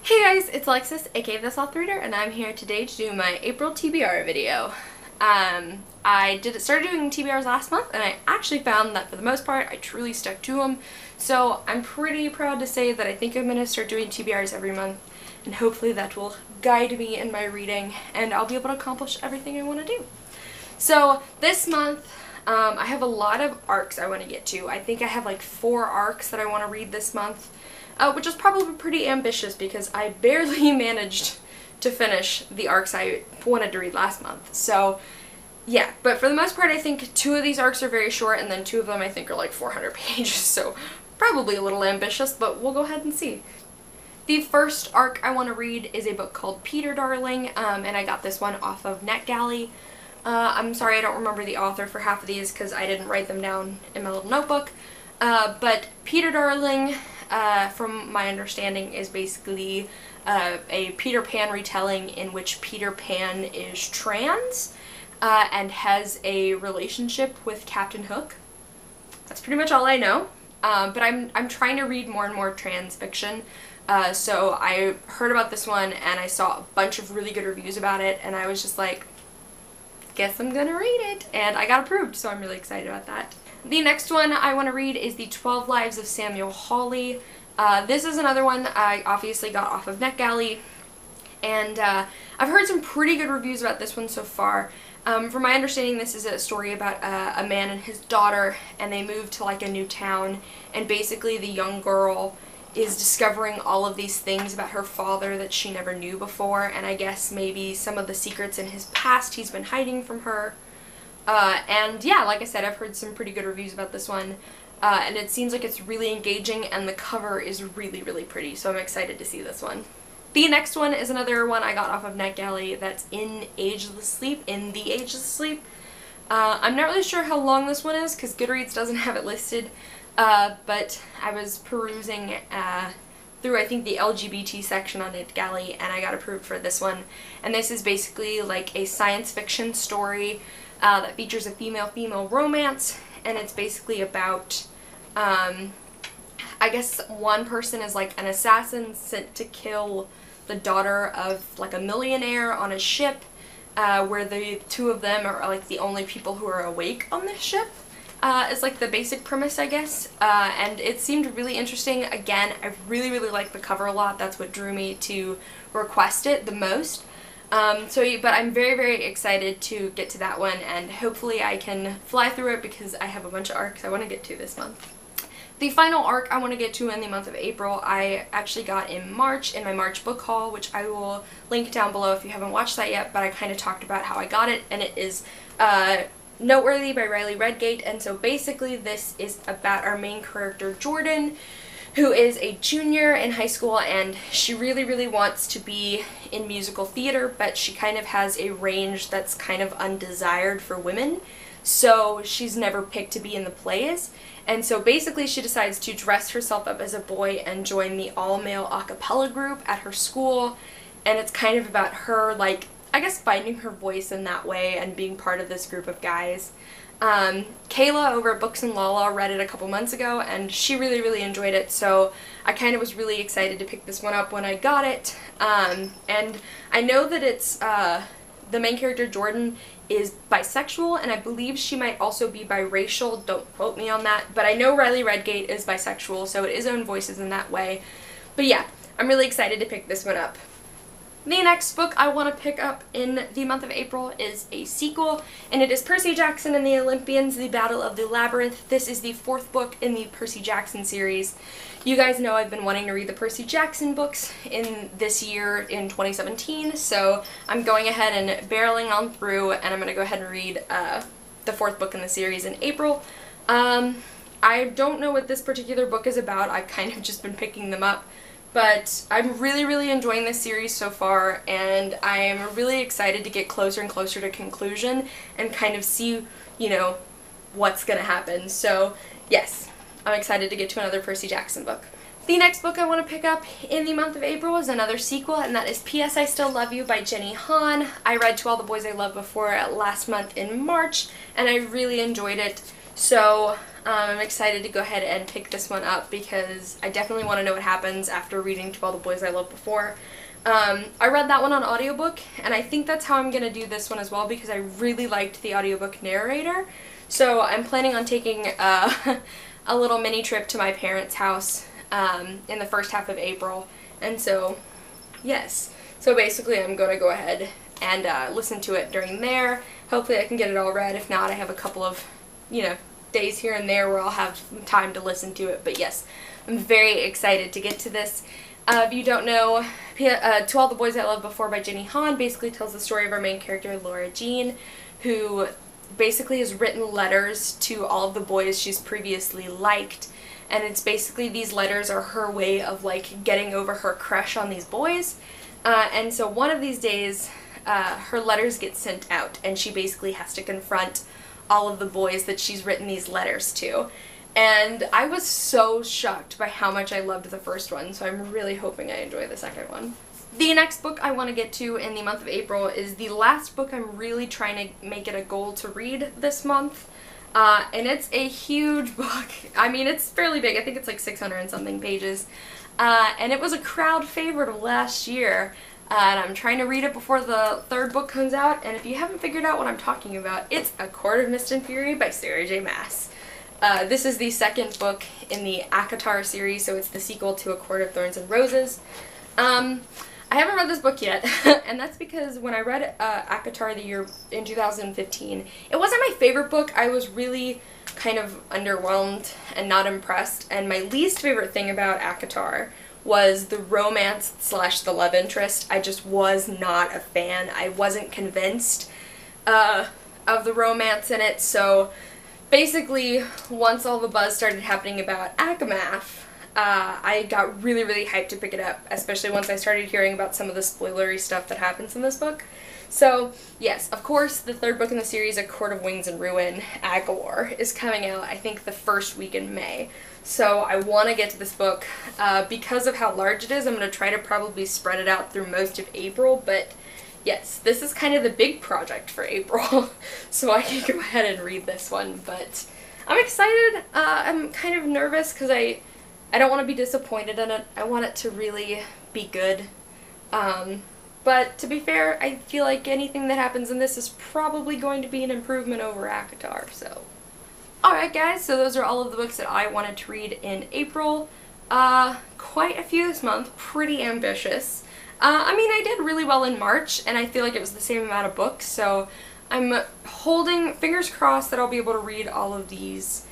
Hey guys, it's Alexis, aka The Sloth Reader, and I'm here today to do my April TBR video. I started doing TBRs last month, and I actually found that for the most part, I truly stuck to them. So I'm pretty proud to say that I think I'm going to start doing TBRs every month, and hopefully that will guide me in my reading, and I'll be able to accomplish everything I want to do. So this month, I have a lot of arcs I want to get to. I think I have like 4 arcs that I want to read this month. Which is probably pretty ambitious because I barely managed to finish the arcs I wanted to read last month. So yeah, but for the most part I think 2 of these arcs are very short and then 2 of them I think are like 400 pages, so probably a little ambitious, but we'll go ahead and see. The first arc I want to read is a book called Peter Darling, and I got this one off of NetGalley. I'm sorry I don't remember the author for half of these because I didn't write them down in my little notebook, but Peter Darling, from my understanding, is basically a Peter Pan retelling in which Peter Pan is trans and has a relationship with Captain Hook. That's pretty much all I know, but I'm trying to read more and more trans fiction, so I heard about this one and I saw a bunch of really good reviews about it and I was just like, guess I'm gonna read it, and I got approved, so I'm really excited about that. The next one I want to read is The 12 Lives of Samuel Hawley. This is another one I obviously got off of NetGalley, and I've heard some pretty good reviews about this one so far. From my understanding, this is a story about a man and his daughter, and they move to like a new town, and basically the young girl is discovering all of these things about her father that she never knew before, and I guess maybe some of the secrets in his past he's been hiding from her. And yeah, like I said, I've heard some pretty good reviews about this one, and it seems like it's really engaging and the cover is really, really pretty, so I'm excited to see this one. The next one is another one I got off of NetGalley that's in the Ageless Sleep. I'm not really sure how long this one is because Goodreads doesn't have it listed, but I was perusing through I think the LGBT section on NetGalley and I got approved for this one, and this is basically like a science fiction story that features a female-female romance, and it's basically about, I guess one person is like an assassin sent to kill the daughter of like a millionaire on a ship, where the 2 of them are like the only people who are awake on this ship, is like the basic premise, I guess, and it seemed really interesting. Again, I really liked the cover a lot. That's what drew me to request it the most. But I'm very excited to get to that one, and hopefully I can fly through it because I have a bunch of arcs I want to get to this month. The final arc I want to get to in the month of April, I actually got in March, in my March book haul, which I will link down below if you haven't watched that yet, but I kind of talked about how I got it, and it is Noteworthy by Riley Redgate, and so basically this is about our main character, Jordan, who is a junior in high school, and she really wants to be in musical theater, but she kind of has a range that's kind of undesired for women, so she's never picked to be in the plays, and so basically she decides to dress herself up as a boy and join the all-male a cappella group at her school, and it's kind of about her, like, I guess finding her voice in that way and being part of this group of guys. Kayla over at Books and Lala read it a couple months ago and she really enjoyed it, so I kind of was really excited to pick this one up when I got it. And I know that it's, the main character Jordan is bisexual, and I believe she might also be biracial, don't quote me on that, but I know Riley Redgate is bisexual, so it is own voices in that way. But yeah, I'm really excited to pick this one up. The next book I want to pick up in the month of April is a sequel, and it is Percy Jackson and the Olympians, The Battle of the Labyrinth. This is the 4th book in the Percy Jackson series. You guys know I've been wanting to read the Percy Jackson books in this year in 2017, so I'm going ahead and barreling on through, and I'm going to go ahead and read the 4th book in the series in April. I don't know what this particular book is about. I've kind of just been picking them up. But I'm really enjoying this series so far, and I'm really excited to get closer and closer to conclusion and kind of see, you know, what's gonna happen. So yes, I'm excited to get to another Percy Jackson book. The next book I want to pick up in the month of April is another sequel, and that is P.S. I Still Love You by Jenny Han. I read To All the Boys I Love Before last month in March, and I really enjoyed it. So I'm excited to go ahead and pick this one up because I definitely want to know what happens after reading To All the Boys I Loved Before. I read that one on audiobook, and I think that's how I'm going to do this one as well because I really liked the audiobook narrator. So I'm planning on taking a little mini trip to my parents' house in the first half of April. And so, yes. So basically I'm going to go ahead and listen to it during there. Hopefully I can get it all read. If not, I have a couple of, days here and there where I'll have time to listen to it. But yes, I'm very excited to get to this. If you don't know, To All the Boys I Loved Before by Jenny Han basically tells the story of our main character, Laura Jean, who basically has written letters to all of the boys she's previously liked. And it's basically, these letters are her way of like getting over her crush on these boys. And so one of these days, her letters get sent out and she basically has to confront all of the boys that she's written these letters to. And I was so shocked by how much I loved the first one, so I'm really hoping I enjoy the second one. The next book I want to get to in the month of April is the last book I'm really trying to make it a goal to read this month. And it's a huge book. I mean, it's fairly big. I think it's like 600 and something pages. And it was a crowd favorite of last year. And I'm trying to read it before the third book comes out. And if you haven't figured out what I'm talking about, it's A Court of Mist and Fury by Sarah J. Maas. This is the second book in the ACOTAR series, so it's the sequel to A Court of Thorns and Roses. I haven't read this book yet, and that's because when I read ACOTAR the year in 2015, it wasn't my favorite book. I was really kind of underwhelmed and not impressed, and my least favorite thing about ACOTAR was the romance / the love interest. I just was not a fan. I wasn't convinced of the romance in it, so basically, once all the buzz started happening about ACOMAF, I got really, really hyped to pick it up, especially once I started hearing about some of the spoilery stuff that happens in this book. So, yes, of course, the third book in the series, A Court of Wings and Ruin, Agawar, is coming out, I think, the first week in May. So I want to get to this book. Because of how large it is, I'm going to try to probably spread it out through most of April, but yes, this is kind of the big project for April, so I can go ahead and read this one, but I'm excited. I'm kind of nervous because I don't want to be disappointed in it. I want it to really be good. But to be fair, I feel like anything that happens in this is probably going to be an improvement over ACOTAR, so. Alright guys, so those are all of the books that I wanted to read in April. Quite a few this month, pretty ambitious. I mean, I did really well in March, and I feel like it was the same amount of books, so I'm holding fingers crossed that I'll be able to read all of these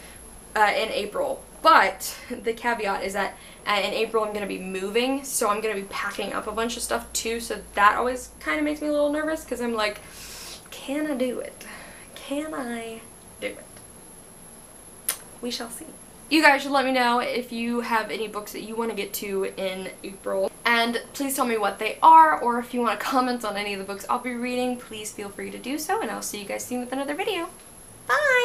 in April. But the caveat is that in April I'm going to be moving, so I'm going to be packing up a bunch of stuff too, so that always kind of makes me a little nervous, because I'm like, can I do it? Can I do it? We shall see. You guys should let me know if you have any books that you want to get to in April. And please tell me what they are, or if you want to comment on any of the books I'll be reading, please feel free to do so, and I'll see you guys soon with another video. Bye!